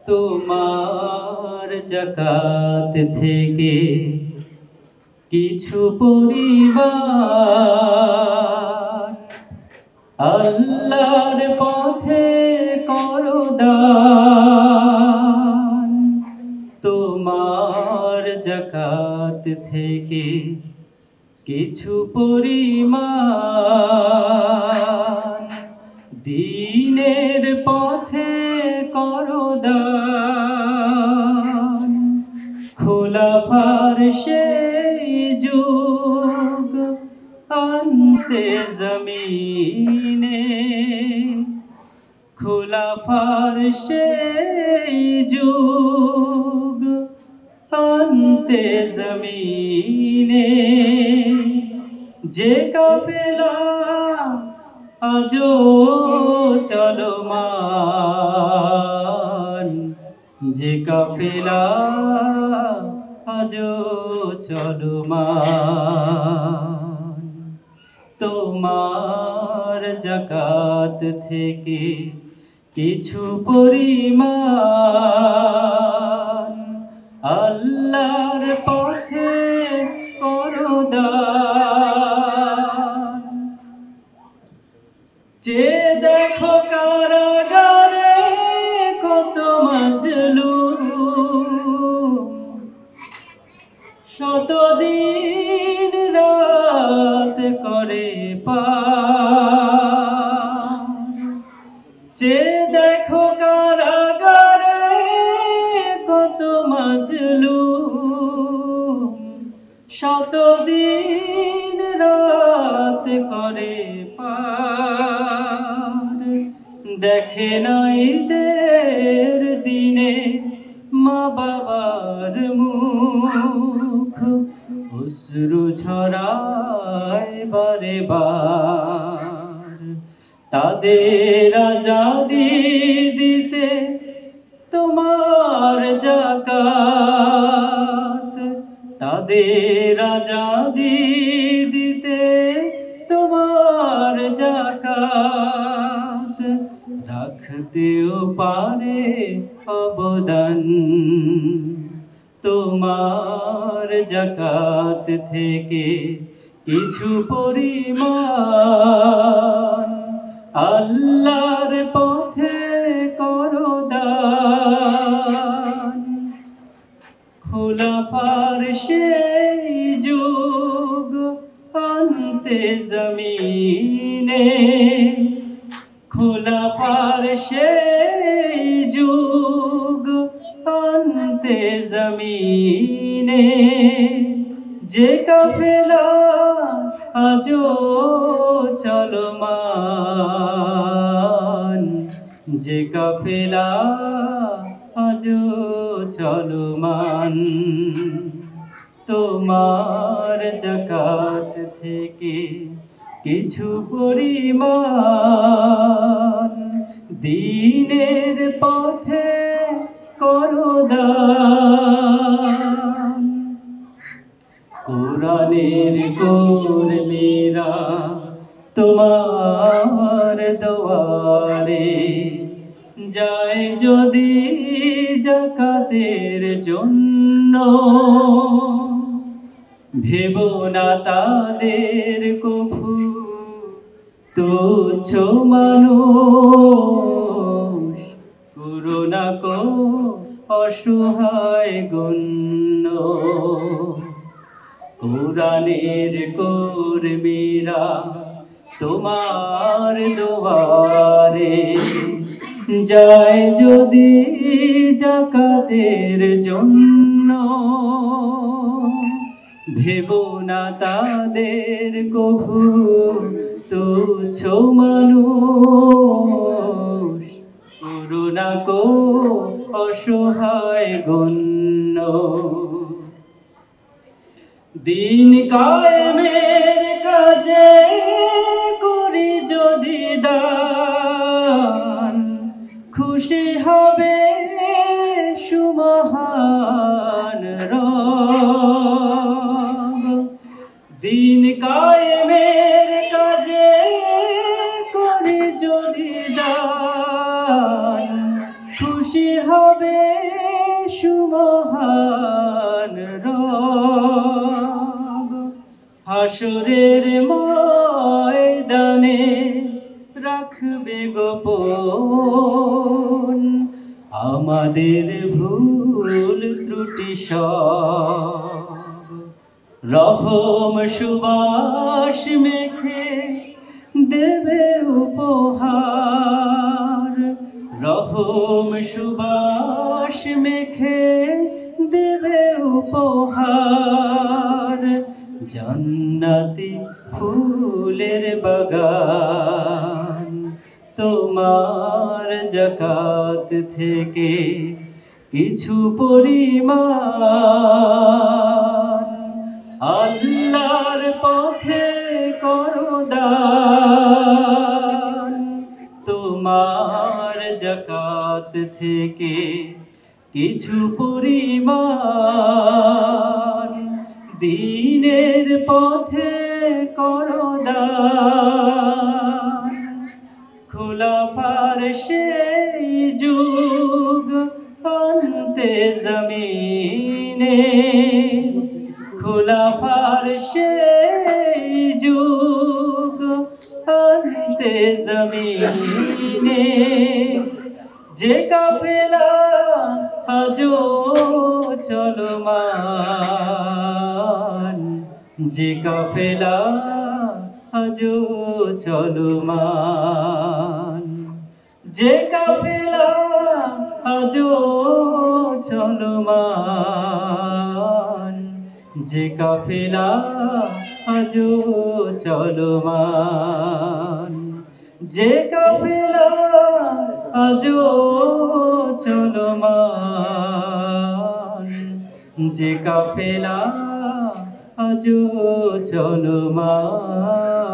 তোমার যাকাত থেকে কিছু পরিবার আল্লাহর পথে করো দান। তোমার যাকাত থেকে কিছু পরিমাণ দ্বীনের পথে করো দান। খোলাফার সেই যুগ আনতে জমিনে, খোলাফার সেই যুগ আনতে জমিনে। যে কাফেলা আজো চলমান, যে কাফেলা আজো চলমান। তোমার যাকাত থেকে কিছু পরিমাণ আল্লাহর পথে করো দান। যে দেখো কারাগারে কত মাজলুম, শতদিন রাত করে পার। যে দেখো কারাগারে কত মাজলুম, শতদিন রাত করে পার। দেখে নাই ঈদের দিনে মা বাবার মুখ, অশ্রু ঝরায় বারে বার। তাদের আজাদি দিতে তোমার যাকাত, তাদের আজাদি দিতে তোমার যাকাত। রাখতেও পারে অবদান, তোমার যাকাত থেকে কিছু পরিমাণ আল্লাহর পথে করো দান। খোলাফার সেই যুগ আনতে জমিনে, খোলাফার সেই যুগ আনতে জমিনে। যে কাফেলা আজো চলমান, যে কাফেলা আজো চলমান। তোমার যাকাত থেকে কিছু পরিমাণ দ্বীনের পথে করো দান। কোরআনের কর্মীরা তোমার দুয়ারে যায় যদি যাকাতের জন্য, ভেবো না তাদের কভু তুচ্ছ মানুষ। করুণা কো অসহায় গণ্য, কোরআনের কর্মীরা তোমার দুয়ারে যায় যদি যাকাতের জন্য, ভেবো না তাদের কভু তুচ্ছ মানুষ। করুণা কো অসহায় গণ্য। দিন কায়েমের কাজে করি যদি দান, খুশি হবে সুমহান রব। দিন কায়েমের কাজে করি যদি দান, খুশি হবে হবে সুমহান রব। হাসরের ময়দানে রাখবে গোপন আমাদের ভুল ত্রুটি সব। রহম সুবাস মেখে দেবে উপহার, রহম সুবাস মেখে দেবে উপহার। জান্নাতি ফুলের বাগান তোমার যাকাত থেকে কিছু পরিমাণ আল্লাহর পথে করো দান। তোমার যাকাত থেকে কিছু পরিমাণ দ্বীনের পথে করো দান। খুলাফার সেই যুগ আনতে জমিনে, খুলাফার সেই যুগ আনতে জমিনে। যে কাফেলা আজো চলমান, যে কাফেলা আজো চলমান, যে কাফেলা আজো চলমান, যে কাফেলা আজো চলমান, যে কাফেলা আজো চলমান, যে কাফেলা আজো চলমান।